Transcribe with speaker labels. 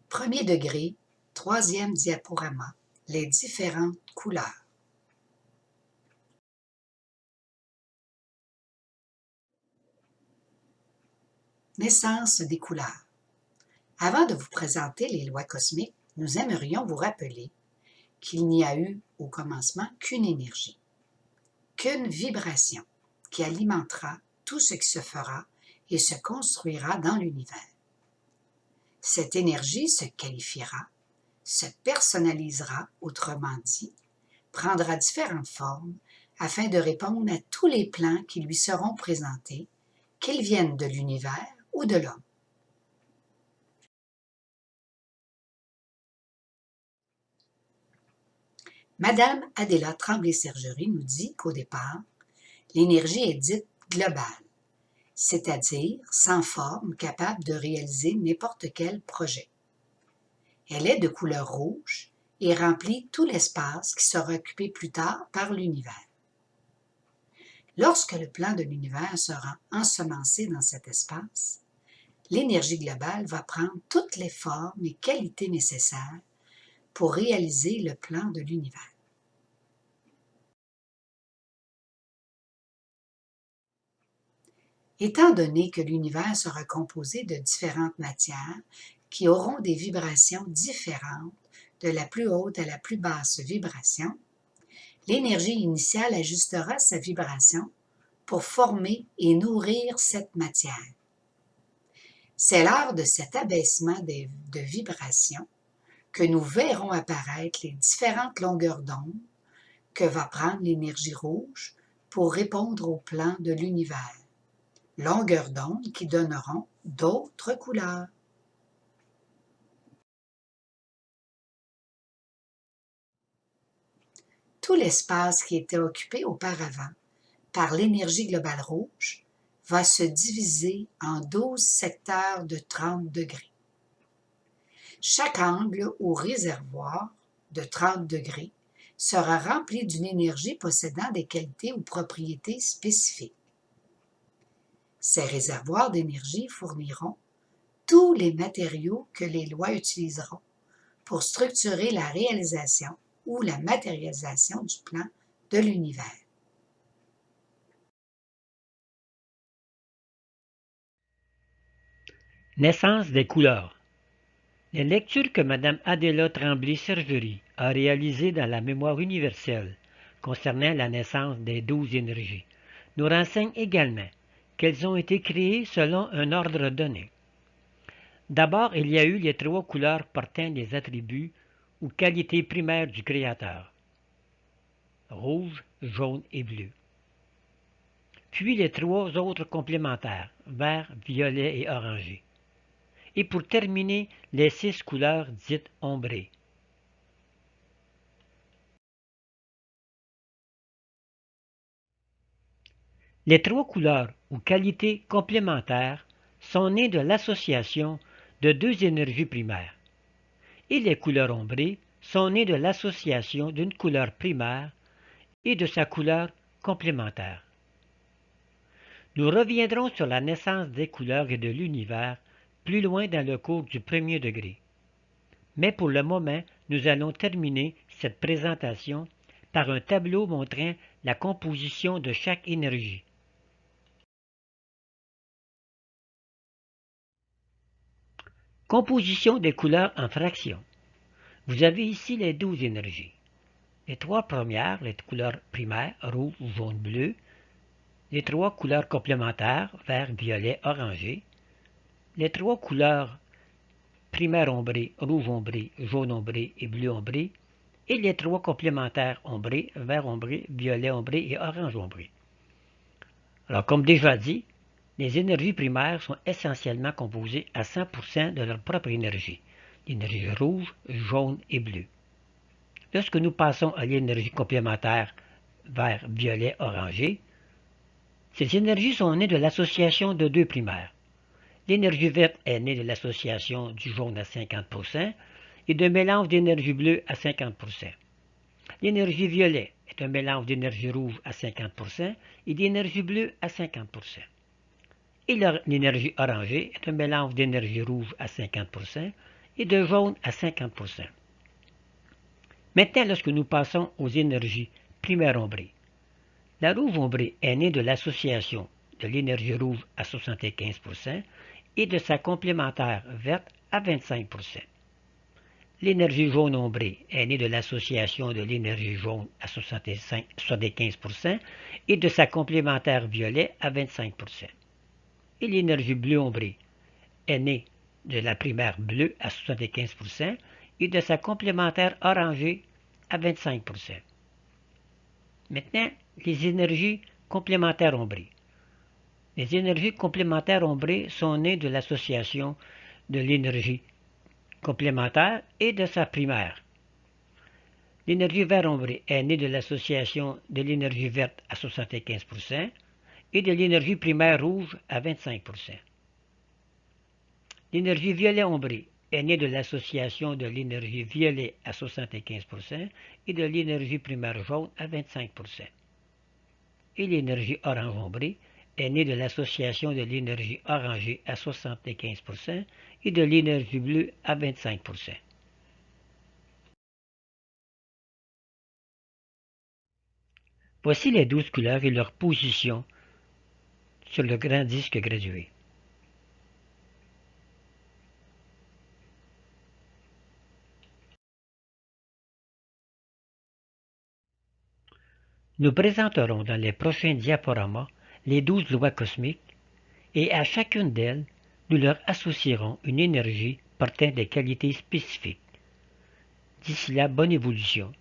Speaker 1: Premier degré, troisième diaporama, les différentes couleurs. Naissance des couleurs. Avant de vous présenter les lois cosmiques, nous aimerions vous rappeler qu'il n'y a eu au commencement qu'une énergie, qu'une vibration qui alimentera tout ce qui se fera et se construira dans l'univers. Cette énergie se qualifiera, se personnalisera, autrement dit, prendra différentes formes afin de répondre à tous les plans qui lui seront présentés, qu'ils viennent de l'univers ou de l'homme. Madame Adéla Tremblay-Sergerie nous dit qu'au départ, l'énergie est dite globale, c'est-à-dire sans forme, capable de réaliser n'importe quel projet. Elle est de couleur rouge et remplit tout l'espace qui sera occupé plus tard par l'univers. Lorsque le plan de l'univers sera ensemencé dans cet espace, l'énergie globale va prendre toutes les formes et qualités nécessaires pour réaliser le plan de l'univers. Étant donné que l'univers sera composé de différentes matières qui auront des vibrations différentes, de la plus haute à la plus basse vibration, l'énergie initiale ajustera sa vibration pour former et nourrir cette matière. C'est lors de cet abaissement de vibration que nous verrons apparaître les différentes longueurs d'onde que va prendre l'énergie rouge pour répondre au plan de l'univers. Longueurs d'onde qui donneront d'autres couleurs. Tout l'espace qui était occupé auparavant par l'énergie globale rouge va se diviser en 12 secteurs de 30 degrés. Chaque angle ou réservoir de 30 degrés sera rempli d'une énergie possédant des qualités ou propriétés spécifiques. Ces réservoirs d'énergie fourniront tous les matériaux que les lois utiliseront pour structurer la réalisation ou la matérialisation du plan de l'univers.
Speaker 2: Naissance des couleurs. Les lectures que Mme Adéla Tremblay-Sergerie a réalisées dans la mémoire universelle concernant la naissance des 12 énergies nous renseignent également qu'elles ont été créées selon un ordre donné. D'abord, il y a eu les 3 couleurs portant les attributs ou qualités primaires du Créateur: rouge, jaune et bleu. Puis les 3 autres complémentaires: vert, violet et orangé. Et pour terminer, les 6 couleurs dites ombrées. Les 3 couleurs ou qualités complémentaires sont nées de l'association de 2 énergies primaires, et les couleurs ombrées sont nées de l'association d'une couleur primaire et de sa couleur complémentaire. Nous reviendrons sur la naissance des couleurs et de l'univers plus loin dans le cours du premier degré. Mais pour le moment, nous allons terminer cette présentation par un tableau montrant la composition de chaque énergie. Composition des couleurs en fractions. Vous avez ici les 12 énergies. Les 3 premières, les couleurs primaires, rouge, jaune, bleu. Les 3 couleurs complémentaires, vert, violet, orangé. Les 3 couleurs primaires ombrées, rouge ombré, jaune ombré et bleu ombré. Et les 3 complémentaires ombrés, vert ombré, violet ombré et orange ombré. Alors, comme déjà dit, les énergies primaires sont essentiellement composées à 100% de leur propre énergie, l'énergie rouge, jaune et bleue. Lorsque nous passons à l'énergie complémentaire vert, violet, orangé, ces énergies sont nées de l'association de 2 primaires. L'énergie verte est née de l'association du jaune à 50% et d'un mélange d'énergie bleue à 50%. L'énergie violet est un mélange d'énergie rouge à 50% et d'énergie bleue à 50%. Et l'énergie orangée est un mélange d'énergie rouge à 50% et de jaune à 50%. Maintenant, lorsque nous passons aux énergies primaires ombrées, la rouge ombrée est née de l'association de l'énergie rouge à 75% et de sa complémentaire verte à 25%. L'énergie jaune ombrée est née de l'association de l'énergie jaune à 75% et de sa complémentaire violet à 25%. Et l'énergie bleue ombrée est née de la primaire bleue à 75% et de sa complémentaire orangée à 25%. Maintenant, les énergies complémentaires ombrées. Les énergies complémentaires ombrées sont nées de l'association de l'énergie complémentaire et de sa primaire. L'énergie vert ombrée est née de l'association de l'énergie verte à 75% et de l'énergie primaire rouge à 25%. L'énergie violet ombrée est née de l'association de l'énergie violet à 75% et de l'énergie primaire jaune à 25%. Et l'énergie orange ombrée est née de l'association de l'énergie orangée à 75% et de l'énergie bleue à 25%. Voici les 12 couleurs et leur position sur le grand disque gradué. Nous présenterons dans les prochains diaporamas les 12 lois cosmiques et à chacune d'elles, nous leur associerons une énergie portant des qualités spécifiques. D'ici là, bonne évolution.